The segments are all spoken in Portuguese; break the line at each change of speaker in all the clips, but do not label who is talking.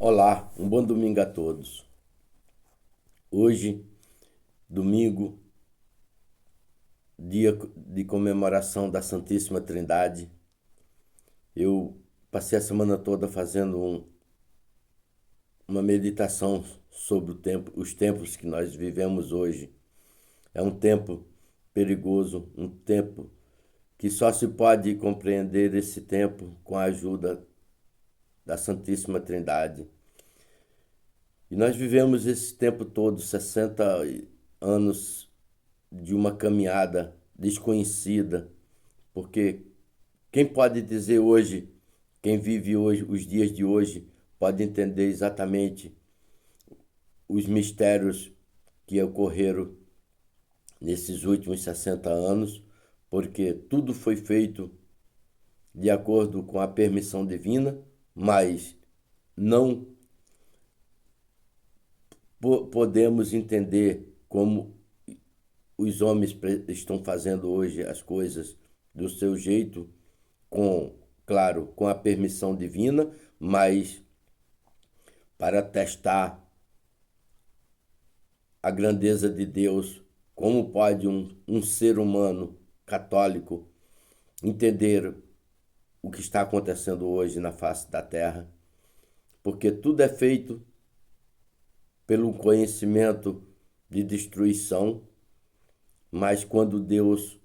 Olá, um bom domingo a todos. Hoje, domingo, dia de comemoração da Santíssima Trindade, eu passei a semana toda fazendo uma meditação sobre os tempos que nós vivemos hoje. É um tempo perigoso, um tempo que só se pode compreender esse tempo com a ajuda da Santíssima Trindade. E nós vivemos esse tempo todo, 60 anos de uma caminhada desconhecida, porque quem pode dizer hoje, quem vive hoje, os dias de hoje, pode entender exatamente os mistérios que ocorreram nesses últimos 60 anos, porque tudo foi feito de acordo com a permissão divina, mas não podemos entender como os homens estão fazendo hoje as coisas do seu jeito, claro, com a permissão divina, mas para testar a grandeza de Deus, como pode um ser humano católico entender o que está acontecendo hoje na face da terra, porque tudo é feito pelo conhecimento de destruição, mas quando Deus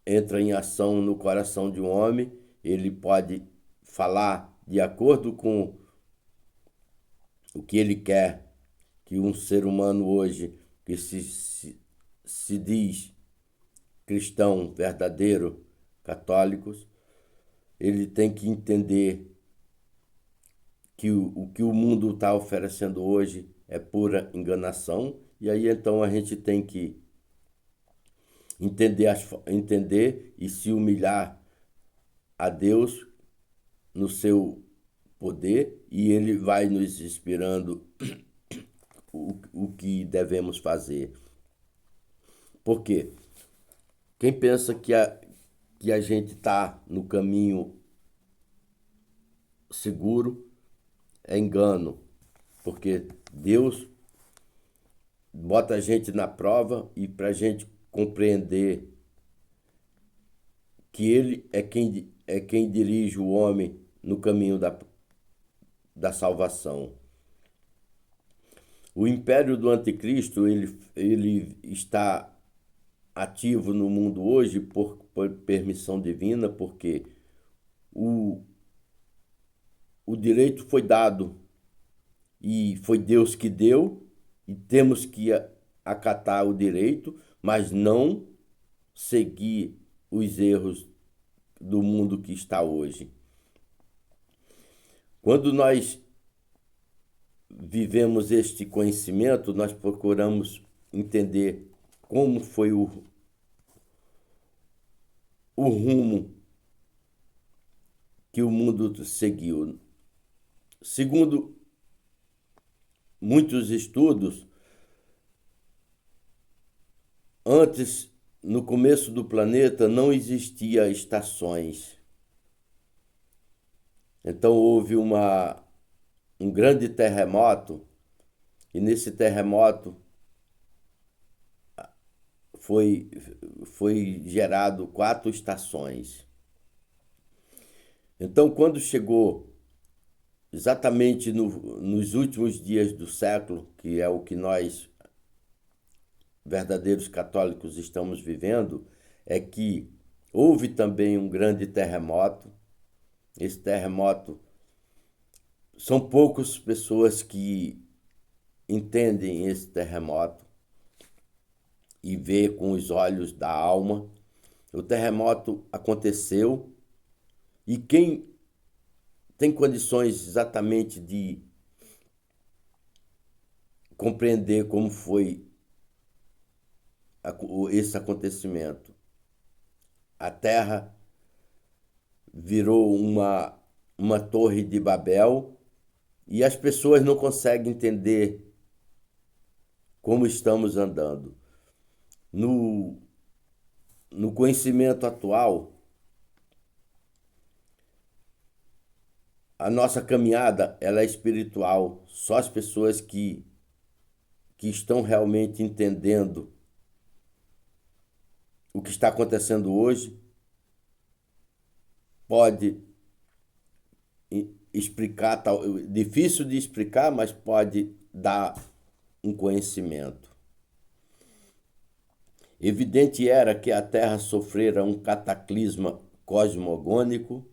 entra em ação no coração de um homem, ele pode falar de acordo com o que ele quer que um ser humano hoje, que se diz cristão verdadeiro, católicos, ele tem que entender que o que o mundo está oferecendo hoje é pura enganação, e aí então a gente tem que entender e se humilhar a Deus no seu poder, e ele vai nos inspirando o que devemos fazer. Por quê? Quem pensa que a gente está no caminho seguro é engano, porque Deus bota a gente na prova e para a gente compreender que Ele é quem dirige o homem no caminho da salvação. O império do anticristo ele está ativo no mundo hoje por permissão divina, porque o, o direito foi dado e foi Deus que deu, e temos que acatar o direito, mas não seguir os erros do mundo que está hoje. Quando nós vivemos este conhecimento, nós procuramos entender como foi o rumo que o mundo seguiu. Segundo muitos estudos, antes, no começo do planeta, não existia estações. Então houve um grande terremoto, e nesse terremoto foi, foi gerado 4 estações. Então, quando chegou exatamente nos últimos dias do século, que é o que nós, verdadeiros católicos, estamos vivendo, é que houve também um grande terremoto. Esse terremoto, são poucas pessoas que entendem esse terremoto e vê com os olhos da alma. O terremoto aconteceu e quem tem condições exatamente de compreender como foi esse acontecimento. A Terra virou uma torre de Babel e as pessoas não conseguem entender como estamos andando. No, no conhecimento atual, A nossa caminhada, ela é espiritual. Só as pessoas que estão realmente entendendo o que está acontecendo hoje pode explicar, difícil de explicar, mas pode dar um conhecimento. Evidente era que a Terra sofrera um cataclisma cosmogônico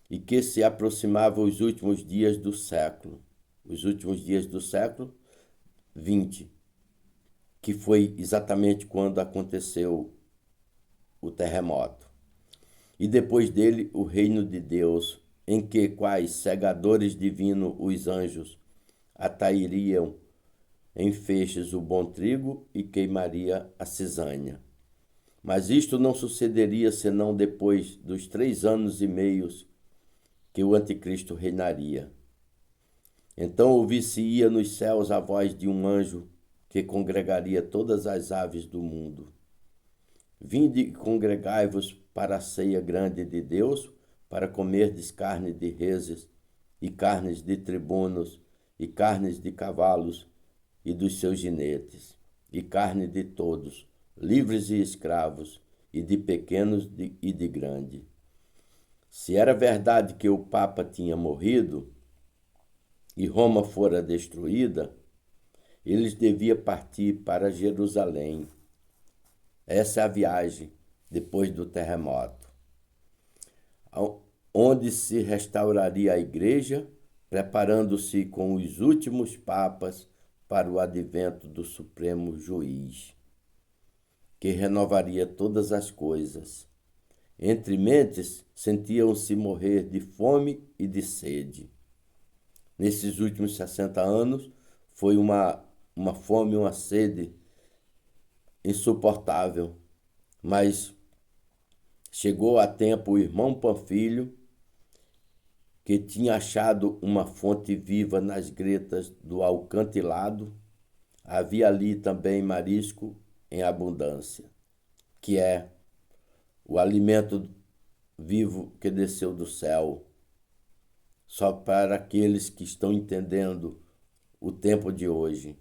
e que se aproximava os últimos dias do século XX, que foi exatamente quando aconteceu o terremoto. E depois dele o reino de Deus, em que quais segadores divinos os anjos atairiam em feixes o bom trigo e queimaria a cisânia. Mas isto não sucederia senão depois dos 3 anos e meios que o anticristo reinaria. Então ouvir-se-ia nos céus a voz de um anjo que congregaria todas as aves do mundo. Vinde e congregai-vos para a ceia grande de Deus, para comerdes carne de reses, e carnes de tribunos, e carnes de cavalos, e dos seus jinetes, e carne de todos, livres e escravos, e de pequenos e de grande. Se era verdade que o Papa tinha morrido e Roma fora destruída, eles deviam partir para Jerusalém. Essa é a viagem depois do terremoto, onde se restauraria a igreja, preparando-se com os últimos papas para o advento do Supremo Juiz, que renovaria todas as coisas. Entre mentes, sentiam-se morrer de fome e de sede. Nesses últimos 60 anos, foi uma fome, uma sede insuportável, mas chegou a tempo o irmão Panfilho, que tinha achado uma fonte viva nas gretas do alcantilado. Havia ali também marisco em abundância, que é o alimento vivo que desceu do céu, só para aqueles que estão entendendo o tempo de hoje.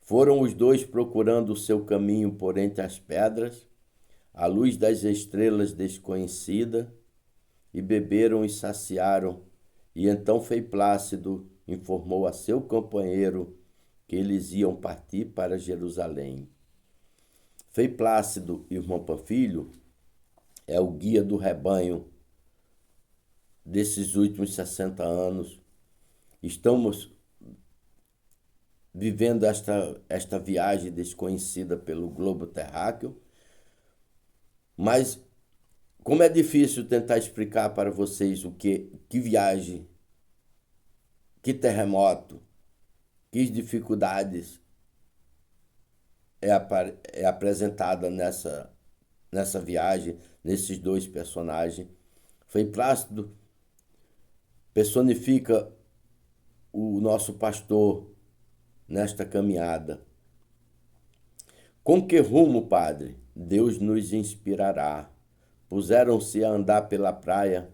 Foram os dois procurando o seu caminho por entre as pedras, à luz das estrelas desconhecidas, e beberam e saciaram, e então Frei Plácido informou a seu companheiro que eles iam partir para Jerusalém. Frei Plácido, irmão Panfilho, é o guia do rebanho desses últimos 60 anos. Estamos vivendo esta viagem desconhecida pelo globo terráqueo, mas como é difícil tentar explicar para vocês que viagem, que terremoto, que dificuldades é apresentada nessa viagem, nesses dois personagens. Frei Plácido personifica o nosso pastor nesta caminhada. Com que rumo, Padre? Deus nos inspirará. Puseram-se a andar pela praia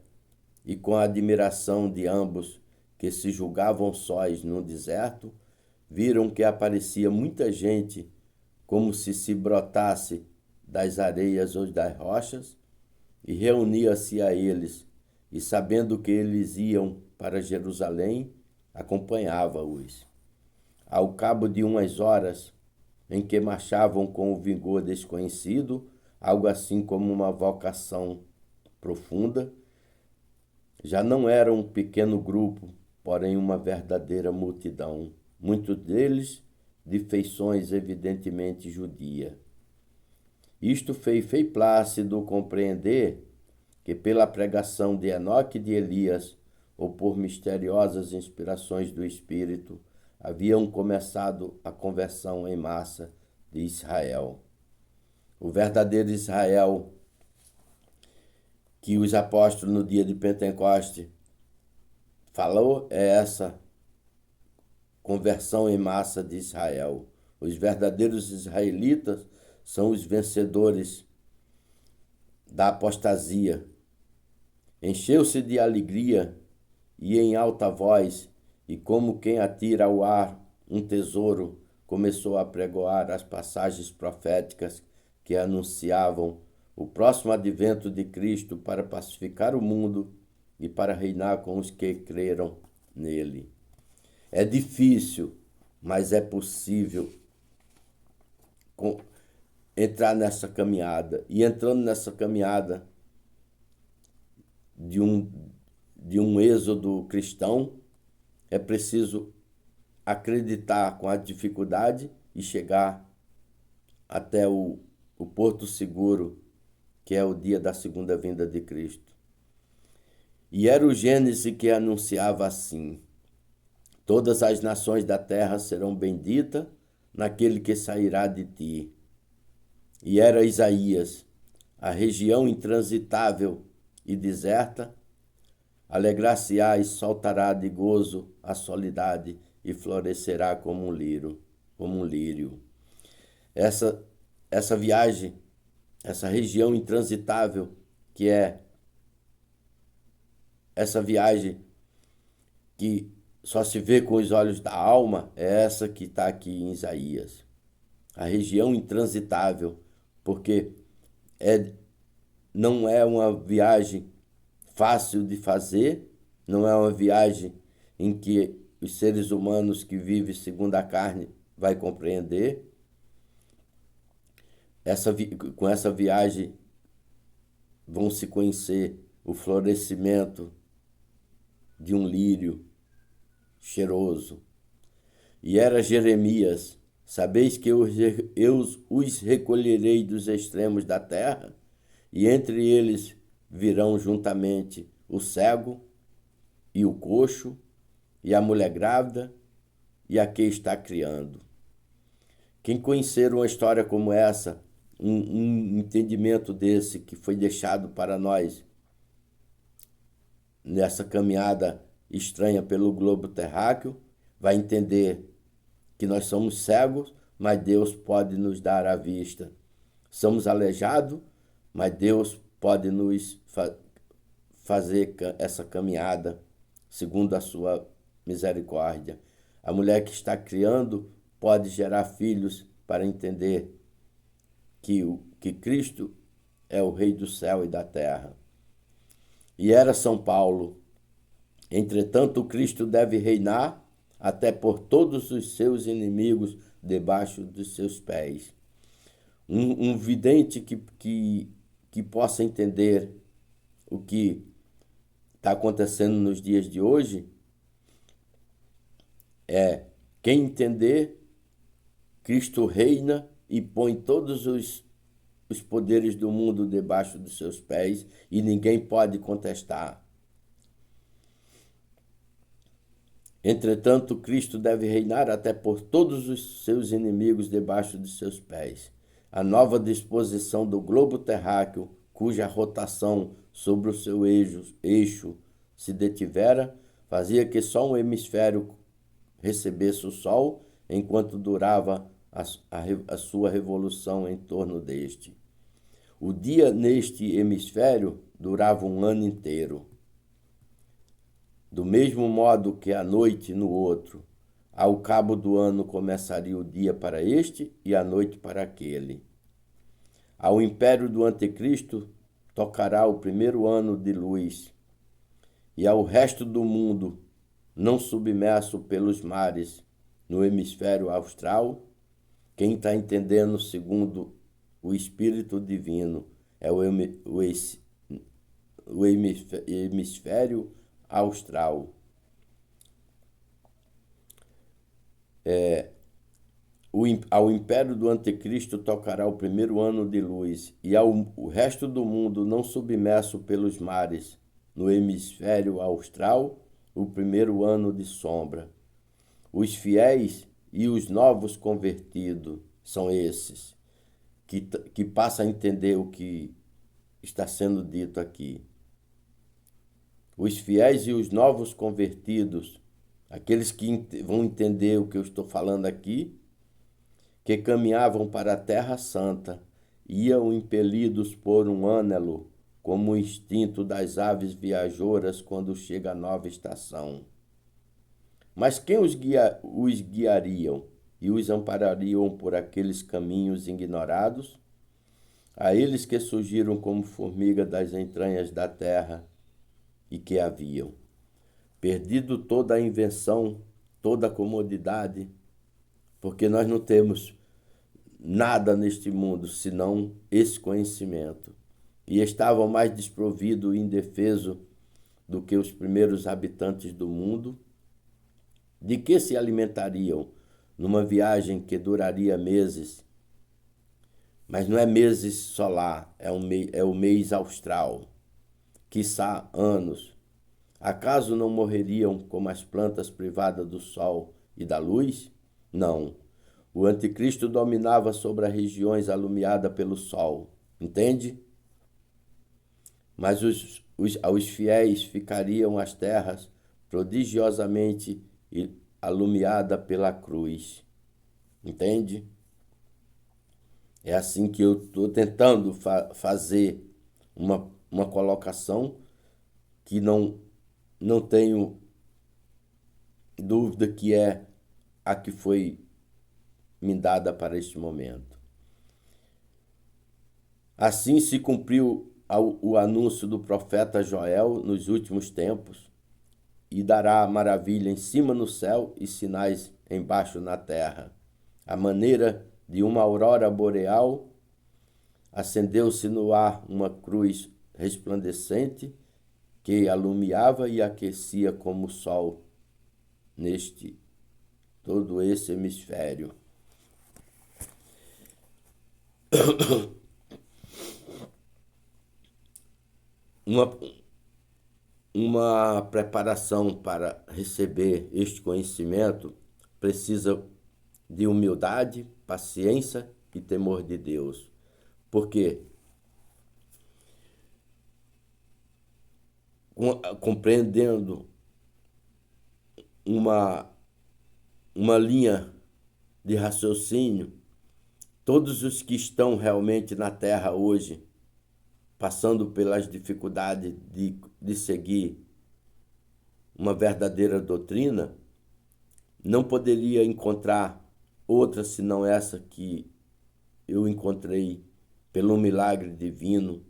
e, com a admiração de ambos, que se julgavam sós no deserto, viram que aparecia muita gente, como se brotasse das areias ou das rochas, e reunia-se a eles, e sabendo que eles iam para Jerusalém, acompanhava-os. Ao cabo de umas horas, em que marchavam com o vigor desconhecido, algo assim como uma vocação profunda, já não era um pequeno grupo, porém uma verdadeira multidão, muitos deles de feições evidentemente judia. Isto fez Frei Plácido compreender que pela pregação de Enoque e de Elias, ou por misteriosas inspirações do Espírito, haviam começado a conversão em massa de Israel. O verdadeiro Israel que os apóstolos no dia de Pentecoste falou é essa conversão em massa de Israel. Os verdadeiros israelitas são os vencedores da apostasia. Encheu-se de alegria e em alta voz, e como quem atira ao ar um tesouro, começou a pregoar as passagens proféticas que anunciavam o próximo advento de Cristo para pacificar o mundo e para reinar com os que creram nele. É difícil, mas é possível entrar nessa caminhada. E entrando nessa caminhada de um êxodo cristão, é preciso acreditar com a dificuldade e chegar até o porto seguro, que é o dia da segunda vinda de Cristo. E era o Gênesis que anunciava assim: todas as nações da terra serão benditas naquele que sairá de ti. E era Isaías: a região intransitável e deserta, alegrar-se-á e saltará de gozo a soledade e florescerá como um lírio. Essa viagem, essa região intransitável, que é essa viagem que só se vê com os olhos da alma, é essa que está aqui em Isaías. A região intransitável, porque não é uma viagem fácil de fazer, não é uma viagem em que os seres humanos que vivem segundo a carne vai compreender. Com essa viagem vão se conhecer o florescimento de um lírio cheiroso. E era Jeremias: sabeis que eu os recolherei dos extremos da terra, e entre eles virão juntamente o cego e o coxo, e a mulher grávida, e a que está criando. Quem conhecer uma história como essa, um entendimento desse que foi deixado para nós nessa caminhada estranha pelo globo terráqueo, vai entender que nós somos cegos, mas Deus pode nos dar a vista. Somos aleijados, mas Deus pode nos fazer essa caminhada segundo a sua misericórdia. A mulher que está criando pode gerar filhos para entender que Cristo é o Rei do céu e da terra. E era São Paulo: entretanto, Cristo deve reinar até por todos os seus inimigos debaixo dos seus pés. Um vidente que possa entender o que está acontecendo nos dias de hoje é: quem entender, Cristo reina e põe todos os poderes do mundo debaixo dos seus pés e ninguém pode contestar. Entretanto, Cristo deve reinar até por todos os seus inimigos debaixo de seus pés. A nova disposição do globo terráqueo, cuja rotação sobre o seu eixo se detivera, fazia que só um hemisfério recebesse o Sol, enquanto durava a sua revolução em torno deste. O dia neste hemisfério durava um ano inteiro. Do mesmo modo que a noite no outro, ao cabo do ano começaria o dia para este e a noite para aquele. Ao império do Anticristo tocará o primeiro ano de luz, e ao resto do mundo, não submerso pelos mares, no hemisfério austral, quem está entendendo segundo o Espírito Divino é o hemisfério austral. Ao império do Anticristo tocará o primeiro ano de luz, e o resto do mundo não submerso pelos mares, no hemisfério austral, o primeiro ano de sombra. Os fiéis e os novos convertidos são esses, que passam a entender o que está sendo dito aqui. Os fiéis e os novos convertidos, aqueles que vão entender o que eu estou falando aqui, que caminhavam para a Terra Santa, iam impelidos por um ânelo como o instinto das aves viajoras quando chega a nova estação. Mas quem os guiariam e os amparariam por aqueles caminhos ignorados? A eles que surgiram como formiga das entranhas da terra e que haviam perdido toda a invenção, toda a comodidade, porque nós não temos nada neste mundo senão esse conhecimento. E estavam mais desprovidos e indefesos do que os primeiros habitantes do mundo. De que se alimentariam numa viagem que duraria meses? Mas não é meses solar, é o mês austral, quiçá anos. Acaso não morreriam como as plantas privadas do sol e da luz? Não. O anticristo dominava sobre as regiões alumiadas pelo sol, entende? Mas aos fiéis ficariam as terras prodigiosamente alumiadas pela cruz, entende? É assim que eu estou tentando fazer uma colocação que não tenho dúvida que é a que foi me dada para este momento. Assim se cumpriu o anúncio do profeta Joel nos últimos tempos, e dará maravilha em cima no céu e sinais embaixo na terra. À maneira de uma aurora boreal, acendeu-se no ar uma cruz resplandecente que alumiava e aquecia como o sol neste todo esse hemisfério. Uma preparação para receber este conhecimento precisa de humildade, paciência e temor de Deus. Porque compreendendo uma linha de raciocínio, todos os que estão realmente na Terra hoje, passando pelas dificuldades de seguir uma verdadeira doutrina, não poderia encontrar outra senão essa que eu encontrei pelo milagre divino,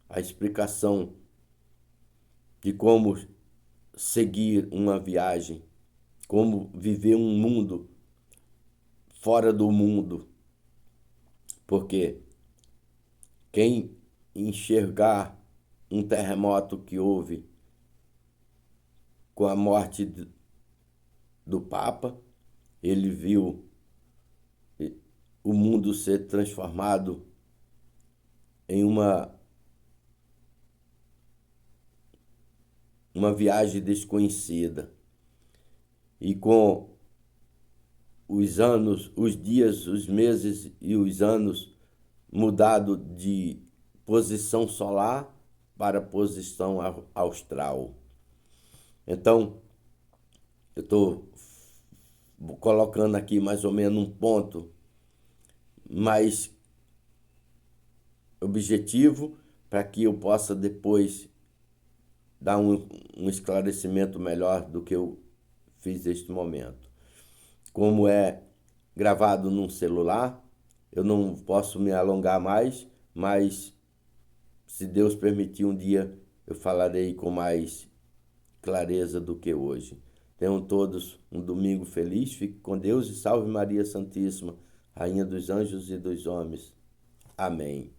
a explicação de como seguir uma viagem, como viver um mundo fora do mundo. Porque quem enxergar um terremoto que houve com a morte do Papa, ele viu o mundo ser transformado em uma viagem desconhecida. E com os anos, os dias, os meses e os anos mudado de posição solar para posição austral. Então, eu estou colocando aqui mais ou menos um ponto mais objetivo para que eu possa depois dar um esclarecimento melhor do que eu fiz neste momento. Como é gravado num celular, eu não posso me alongar mais, mas se Deus permitir, um dia eu falarei com mais clareza do que hoje. Tenham todos um domingo feliz, fique com Deus e salve Maria Santíssima, Rainha dos Anjos e dos Homens. Amém.